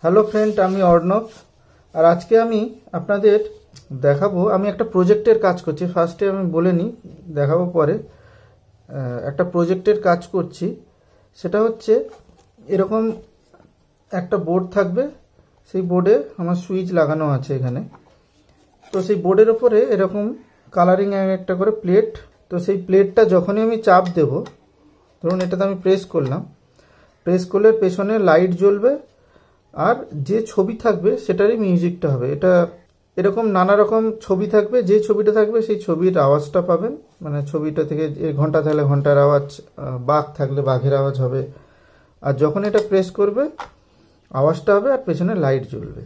Hello friend, আমি অর্ণব। আর আজকে আমি আপনাদের দেখাবো, আমি একটা প্রজেক্টের কাজ করছি। ফার্স্টে আমি বলে নিই, দেখাবো পরে। একটা প্রজেক্টের কাজ করছি, সেটা হচ্ছে এরকম একটা বোর্ড থাকবে। সেই বোর্ডে আমার সুইচ লাগানো আছে এখানে। তো সেই বোর্ডের ওপরে এরকম কালারিং একটা করে প্লেট। তো সেই প্লেটটা যখনই আমি চাপ দেব, ধরুন এটাতে আমি প্রেস করলাম, প্রেস করলে পেছনে লাইট জ্বলবে আর যে ছবি থাকবে সেটারই মিউজিকটা হবে। এটা এরকম নানা রকম ছবি থাকবে, যে ছবিটা থাকবে সেই ছবির আওয়াজটা পাবেন। মানে ছবিটা থেকে ঘন্টা থাকলে ঘন্টার আওয়াজ, বাঘ থাকলে বাঘের আওয়াজ হবে। আর যখন এটা প্রেস করবে আওয়াজটা হবে আর পেছনে লাইট জ্বলবে।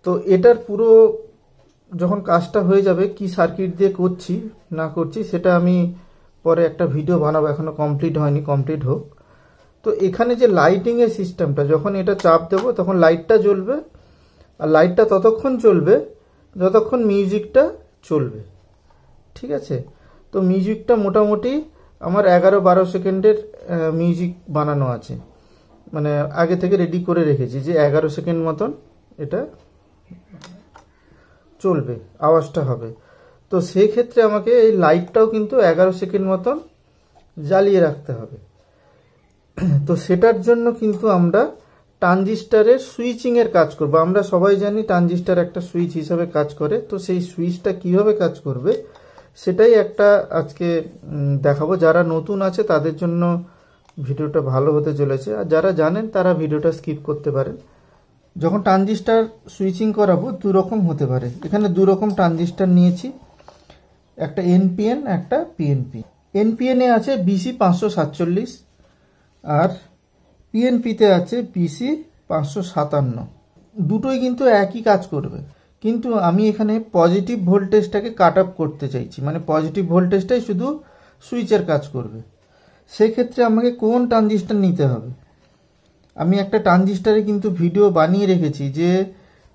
তো এটার পুরো যখন কাজটা হয়ে যাবে, কি সার্কিট দিয়ে করছি না করছি সেটা আমি পরে একটা ভিডিও বানাবো, এখনো কমপ্লিট হয়নি, কমপ্লিট হোক। তো এখানে যে লাইটিংয়ের সিস্টেমটা, যখন এটা চাপ দেবো তখন লাইটটা জ্বলবে, আর লাইটটা ততক্ষণ জ্বলবে যতক্ষণ মিউজিকটা চলবে। ঠিক আছে? তো মিউজিকটা মোটামুটি আমার 11-12 সেকেন্ডের মিউজিক বানানো আছে, মানে আগে থেকে রেডি করে রেখেছি যে 11 সেকেন্ড মতন এটা চলবে, আওয়াজটা হবে। তো সেই ক্ষেত্রে আমাকে এই লাইটটাও কিন্তু 11 সেকেন্ড মতন জ্বালিয়ে রাখতে হবে। তো সেটার জন্য কিন্তু আমরা ট্রানজিস্টারের সুইচিংয়ের কাজ করব। আমরা সবাই জানি ট্রানজিস্টার একটা সুইচ হিসাবে কাজ করে। তো সেই সুইচটা কিভাবে কাজ করবে সেটাই একটা আজকে দেখাবো। যারা নতুন আছে তাদের জন্য ভিডিওটা ভালো হতে চলেছে, আর যারা জানেন তারা ভিডিওটা স্কিপ করতে পারেন। যখন ট্রানজিস্টার সুইচিং করাবো দু রকম হতে পারে। এখানে দু রকম ট্রানজিস্টার নিয়েছি, একটা এনপিএন, একটা পিএনপি। এনপিএনে আছে BC 547 আর পিএনপিতে আছে BC 557। দুটোই কিন্তু একই কাজ করবে, কিন্তু আমি এখানে পজিটিভ ভোল্টেজটাকে কাট অফ করতে চাইছি। মানে পজিটিভ ভোল্টেজটাই শুধু সুইচের কাজ করবে। সেক্ষেত্রে আমাকে কোন ট্রানজিস্টার নিতে হবে? আমি একটা ট্রানজিস্টারে কিন্তু ভিডিও বানিয়ে রেখেছি যে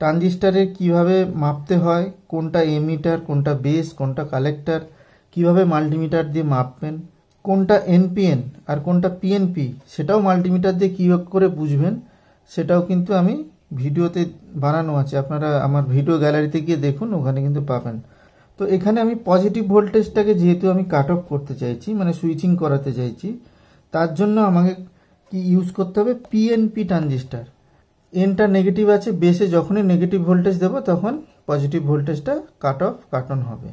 ট্রানজিস্টারে কিভাবে মাপতে হয়, কোনটা এমিটার, কোনটা বেস, কোনটা কালেক্টর, কিভাবে মাল্টিমিটার দিয়ে মাপবেন, কোনটা এনপিএন আর কোনটা পিএনপি সেটাও মাল্টিমিটার দিয়ে কী করে বুঝবেন, সেটাও কিন্তু আমি ভিডিওতে বানানো আছে। আপনারা আমার ভিডিও গ্যালারিতে গিয়ে দেখুন, ওখানে কিন্তু পাবেন। তো এখানে আমি পজিটিভ ভোল্টেজটাকে যেহেতু আমি কাট অফ করতে চাইছি, মানে সুইচিং করাতে চাইছি, তার জন্য আমাকে কি ইউজ করতে হবে? PNP transistor. এনটা নেগেটিভ আছে, বেসে যখনই নেগেটিভ ভোল্টেজ দেবো তখন পজিটিভ ভোল্টেজটা কাট অন হবে।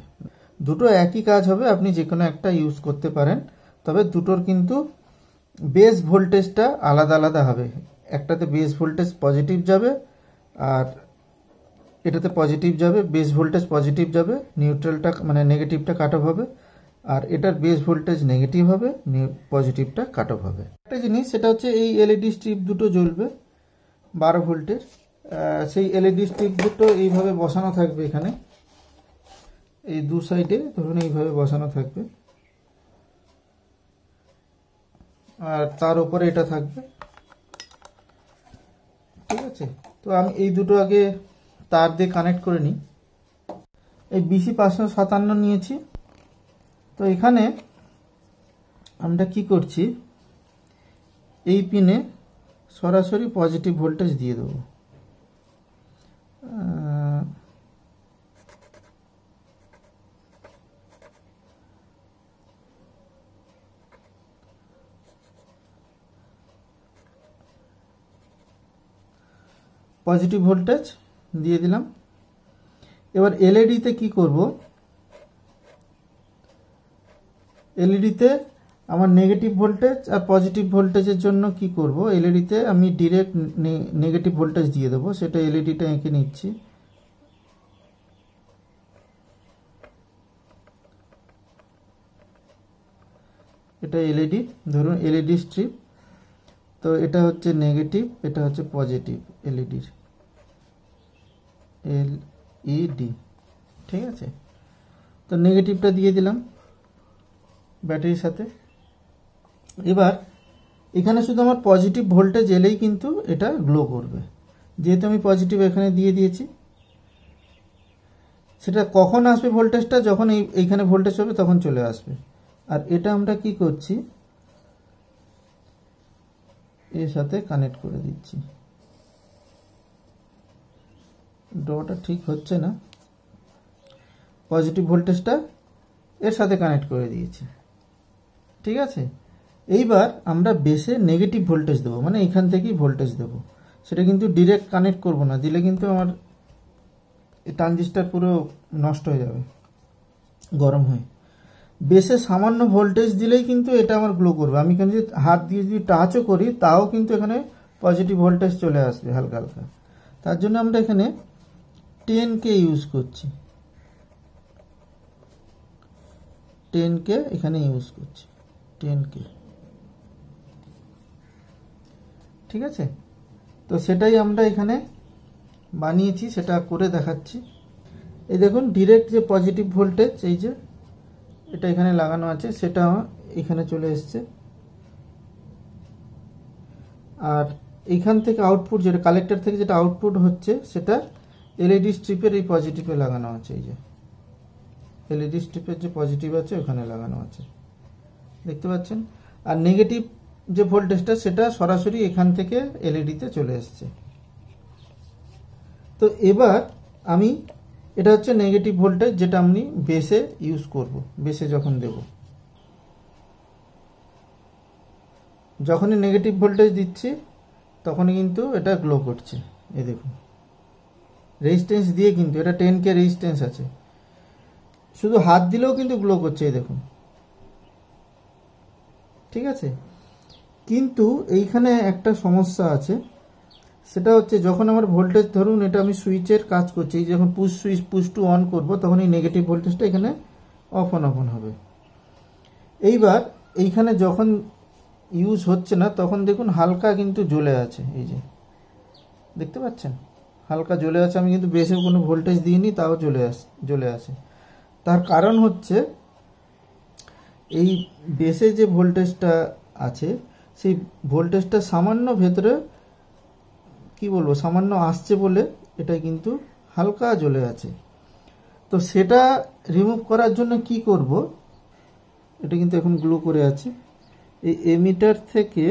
দুটো একই কাজ হবে, আপনি যে কোনো একটা ইউজ করতে পারেন, তবে দুটোর কিন্তু বেস ভোল্টেজটা আলাদা আলাদা হবে। একটাতে বেস ভোল্টেজ পজিটিভ যাবে আর এটাতে পজিটিভ যাবে, বেস ভোল্টেজ পজিটিভ যাবে, নিউট্রালটা মানে নেগেটিভটা কাট অফ হবে, আর এটার বেস ভোল্টেজ নেগেটিভ হবে, পজিটিভটা কাট অফ হবে। একটা জিনিস সেটা হচ্ছে এই এলইডি স্ট্রিপ দুটো জ্বলবে 12 ভোল্টের। সেই এলইডি স্ট্রিপ দুটো এইভাবে বসানো থাকবে এখানে, এই দু সাইডে ধরুন এইভাবে বসানো থাকবে, আর তার উপরে এটা থাকবে। ঠিক আছে? তো আমি এই দুটো আগে তার দিয়ে কানেক্ট করে নিই। এই BC 557 নিয়েছি। তো এখানে আমরা কি করছি, এই পিনে সরাসরি পজিটিভ ভোল্টেজ দিয়ে দেবো। পজিটিভ ভোল্টেজ দিয়ে দিলাম। এবার এলইডিতে কি করব, এলইডিতে আমার নেগেটিভ ভোল্টেজ আর পজিটিভ ভোল্টেজের জন্য কি করব, এলইডিতে আমি ডিরেক্ট নেগেটিভ ভোল্টেজ দিয়ে দেবো। সেটা এলইডিটা এঁকে নিচ্ছি। এটা এলইডি, ধরুন এলইডি স্ট্রিপ। তো এটা হচ্ছে নেগেটিভ, এটা হচ্ছে পজিটিভ এলইডির, এলইডি। ঠিক আছে? তো নেগেটিভটা দিয়ে দিলাম ব্যাটারির সাথে। এবার এখানে শুধু আমার পজিটিভ ভোল্টেজ এলেই কিন্তু এটা গ্লো করবে, যেহেতু আমি পজিটিভ এখানে দিয়ে দিয়েছি। সেটা কখন আসবে ভোল্টেজটা? যখন এইখানে ভোল্টেজ হবে তখন চলে আসবে। আর এটা আমরা কি করছি, এর সাথে কানেক্ট করে দিচ্ছি। ড্রটা ঠিক হচ্ছে না, পজিটিভ ভোল্টেজটা এর সাথে কানেক্ট করে দিয়েছি। ঠিক আছে, এইবার আমরা বেসে নেগেটিভ ভোল্টেজ দেবো, মানে এখান থেকেই ভোল্টেজ দেবো। সেটা কিন্তু ডিরেক্ট কানেক্ট করব না, দিলে কিন্তু আমার ট্রানজিস্টর পুরো নষ্ট হয়ে যাবে গরম হয়ে। বেসে সামান্য ভোল্টেজ দিলেই কিন্তু এটা আমার গ্লো করবে। আমি এখানে যদি হাত দিয়ে যদি টাচও করি তাও কিন্তু এখানে পজিটিভ ভোল্টেজ চলে আসবে হালকা হালকা। তার জন্য আমরা এখানে 10K ইউজ করছি, 10K এখানে ইউজ করছি, 10K। ঠিক আছে, তো সেটাই আমরা এখানে বানিয়েছি, সেটা করে দেখাচ্ছি। এই দেখুন ডিরেক্ট যে পজিটিভ ভোল্টেজ, এই যে এটা এখানে লাগানো আছে, সেটা এখানে চলে এসছে। আর এইখান থেকে আউটপুট, যেটা কালেক্টর থেকে যেটা আউটপুট হচ্ছে, সেটা এলইডি স্ট্রিপের এই পজিটিভে লাগানো আছে। এই যে এলইডি স্ট্রিপের যে পজিটিভ আছে ওখানে লাগানো আছে, দেখতে পাচ্ছেন। আর নেগেটিভ যে ভোল্টেজটা সেটা সরাসরি এখান থেকে এলইডিতে চলে এসছে। তো এবার আমি, এটা হচ্ছে নেগেটিভ ভোল্টেজ যেটা আমি বেসে ইউজ করব। বেসে যখন দেব, যখনই নেগেটিভ ভোল্টেজ দিচ্ছি তখনই কিন্তু এটা গ্লো করছে। এই দেখুন রেজিস্ট্যান্স দিয়ে, কিন্তু এটা 10K রেজিস্ট্যান্স আছে, শুধু হাত দিলেও কিন্তু গ্লো করছে, এই দেখুন। ঠিক আছে, কিন্তু এইখানে একটা সমস্যা আছে, সেটা হচ্ছে যখন আমার ভোল্টেজ, ধরুন এটা আমি সুইচের কাজ করছি, যখন push switch push to on করব তখন এই নেগেটিভ ভোল্টেজটা এখানে অফ অন হবে। এইবার এইখানে যখন ইউজ হচ্ছে না তখন দেখুন হালকা কিন্তু জ্বলে আছে, এই যে দেখতে পাচ্ছেন হালকা জ্বলে আছে। আমি কিন্তু বেসে কোনো ভোল্টেজ দিইনি, তাও জ্বলে আছে। তার কারণ হচ্ছে এই বেসে যে ভোল্টেজটা আছে সেই ভোল্টেজটা সামান্য ভেতরে, কি বলবো, সামান্য আসছে বলে এটা কিন্তু হালকা জ্বলে আছে। তো সেটা রিমুভ করার জন্য কি করব, এটা কিন্তু এখন গ্লো করে আছে। এই এমিটার থেকে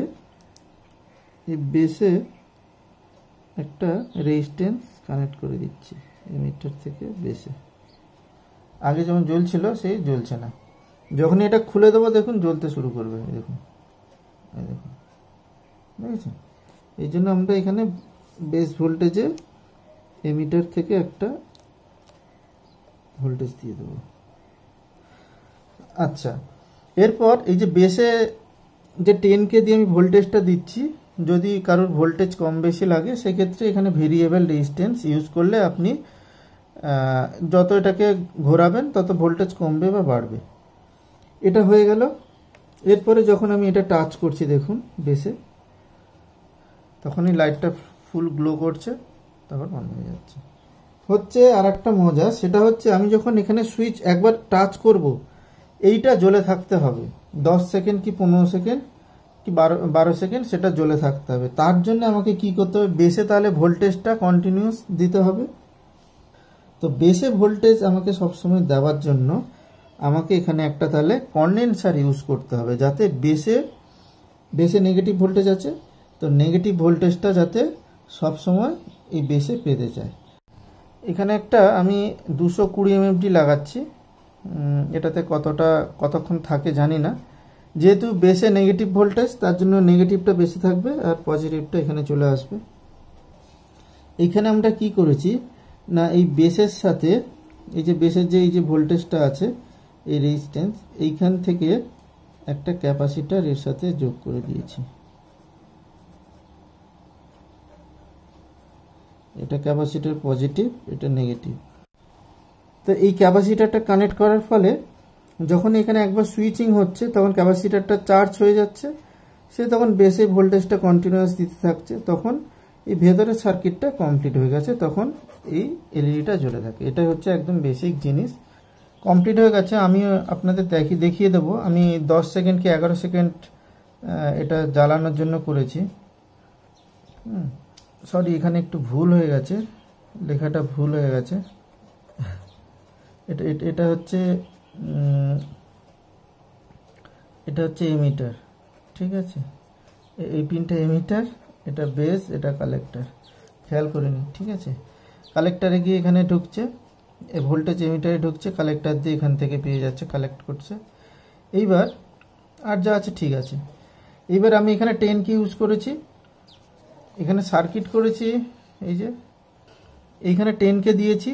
এই বেসে একটা রেজিস্ট্যান্স কানেক্ট করে দিচ্ছি, এমিটার থেকে বেসে। আগে যেমন জ্বলছিল সেই জ্বলছে না, যখনই এটা খুলে দেবো দেখুন জ্বলতে শুরু করবে। দেখুন, এই দেখুন, দেখেছেন? এই জন্য আমরা এখানে বেস ভোল্টেজে এমিটার থেকে একটা ভোল্টেজ দিয়ে দেবো। আচ্ছা, এরপর এই যে বেসে যে 10K দিয়ে আমি ভোল্টেজটা দিচ্ছি, যদি কারোর ভোল্টেজ কম বেশি লাগে সেক্ষেত্রে এখানে ভেরিয়েবল রেজিস্ট্যান্স ইউজ করলে আপনি যত এটাকে ঘোরাবেন তত ভোল্টেজ কমবে বা বাড়বে। এটা হয়ে গেল। এরপরে যখন আমি এটা টাচ করছি দেখুন বেসে, তখনই লাইটটা ফুল গ্লো করছে, তারপর বন্ধ হয়ে যাচ্ছে। হচ্ছে আর একটা মজা, সেটা হচ্ছে আমি যখন এখানে সুইচ একবার টাচ করব, এইটা জ্বলে থাকতে হবে 10 সেকেন্ড কি 15 সেকেন্ড কি 12 সেকেন্ড, সেটা জ্বলে থাকতে হবে। তার জন্য আমাকে কি করতে হবে, বেসে তাহলে ভোল্টেজটা কন্টিনিউয়াস দিতে হবে। তো বেসে ভোল্টেজ আমাকে সবসময় দেওয়ার জন্য আমাকে এখানে একটা তাহলে কন্ডেন্সার ইউজ করতে হবে, যাতে বেসে নেগেটিভ ভোল্টেজ আছে, তো নেগেটিভ ভোল্টেজটা যাতে সবসময় এই বেসে পেতে যায়। এখানে একটা আমি 220 mmFD লাগাচ্ছি, এটাতে কতক্ষণ থাকে জানি না। যেহেতু বেসে নেগেটিভ ভোল্টেজ, তার জন্য নেগেটিভটা বেশি থাকবে আর পজিটিভটা এখানে চলে আসবে। এইখানে আমরা কি করেছি না, এই বেসের সাথে এই যে বেসের যে এই যে ভোল্টেজটা আছে, এই রেজিস্ট্যান্স, এইখান থেকে একটা ক্যাপাসিটর এর সাথে যোগ করে দিয়েছি। এটা ক্যাপাসিটর পজিটিভ, এটা নেগেটিভ। তো এই ক্যাপাসিটরটা কানেক্ট করার ফলে যখন এখানে একবার সুইচিং হচ্ছে তখন ক্যাপাসিটরটা চার্জ হয়ে যাচ্ছে, সে তখন বেসে ভোল্টেজটা কন্টিনিউয়াস দিতে থাকছে, তখন এই ভেতরের সার্কিটটা কমপ্লিট হয়ে গেছে, তখন এই এলইডিটা জ্বলে থাকে। এটাই হচ্ছে একদম বেসিক জিনিস। কমপ্লিট হয়ে গেছে, আমি আপনাদের দেখিয়ে দেবো। আমি 10 সেকেন্ড কি 11 সেকেন্ড এটা জ্বালানোর জন্য করেছি। সরি, এখানে একটু ভুল হয়ে গেছে, লেখাটা ভুল হয়ে গেছে। এটা হচ্ছে এমিটার, ঠিক আছে? এই পিনটা এমিটার, এটা বেস, এটা কালেক্টর, খেয়াল করে নিন, ঠিক আছে? কালেক্টারে গিয়ে এখানে ঢুকছে, এই ভোল্টেজ এমিটারে ঢুকছে, কালেক্টার দিয়ে এখান থেকে পেয়ে যাচ্ছে, কালেক্ট করছে। এইবার আর যা আছে ঠিক আছে। এইবার আমি এখানে 10 কে ইউজ করেছি, এখানে সার্কিট করেছি, এই যে এইখানে 10 কে দিয়েছি।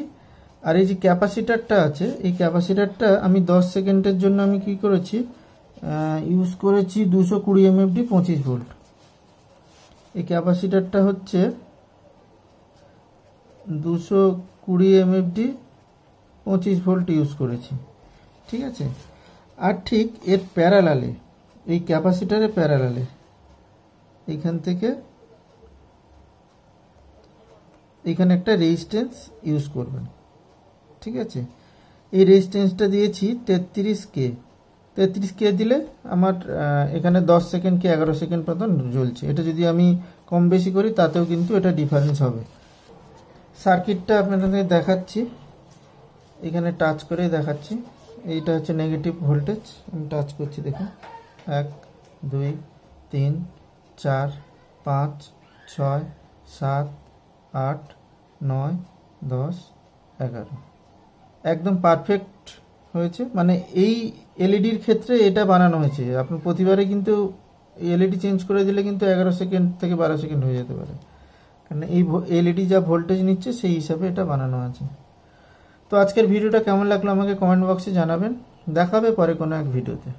আর এই যে ক্যাপাসিটারটা আছে, এই ক্যাপাসিটারটা আমি 10 সেকেন্ডের জন্য আমি কি করেছি, ইউজ করেছি 220 mFD 25 ভোল্ট। এই ক্যাপাসিটারটা হচ্ছে 220 mFD 25 ভোল্ট ইউজ করেছি, ঠিক আছে। আর ঠিক এর প্যারালালে, এই ক্যাপাসিটারের প্যারালালে এইখান থেকে এখানে একটা রেজিস্ট্যান্স ইউজ করবেন, ঠিক আছে। এই রেজিস্ট্যান্সটা দিয়েছি 33K দিলে আমার এখানে 10 সেকেন্ড কি 11 সেকেন্ড মতন জ্বলছে। এটা যদি আমি কম বেশি করি তাতেও কিন্তু এটা ডিফারেন্স হবে। সার্কিটটা আপনাদের দেখাচ্ছি, এখানে টাচ করে দেখাচ্ছি। এইটা হচ্ছে নেগেটিভ ভোল্টেজ, আমি টাচ করছি, দেখুন 1 2 3 4 5 6 7 8 9 10 11, একদম পারফেক্ট হয়েছে। মানে এই এলইডির ক্ষেত্রে এটা বানানো হয়েছে। আপনি প্রতিবারে কিন্তু এলইডি চেঞ্জ করে দিলে কিন্তু 11 সেকেন্ড থেকে 12 সেকেন্ড হয়ে যেতে পারে, কারণ এই এলইডি যা ভোল্টেজ নিচ্ছে সেই হিসাবে এটা বানানো আছে। তো আজকের ভিডিওটা কেমন লাগলো আমাকে কমেন্ট বক্সে জানাবেন। দেখা হবে পরে কোনো এক ভিডিওতে।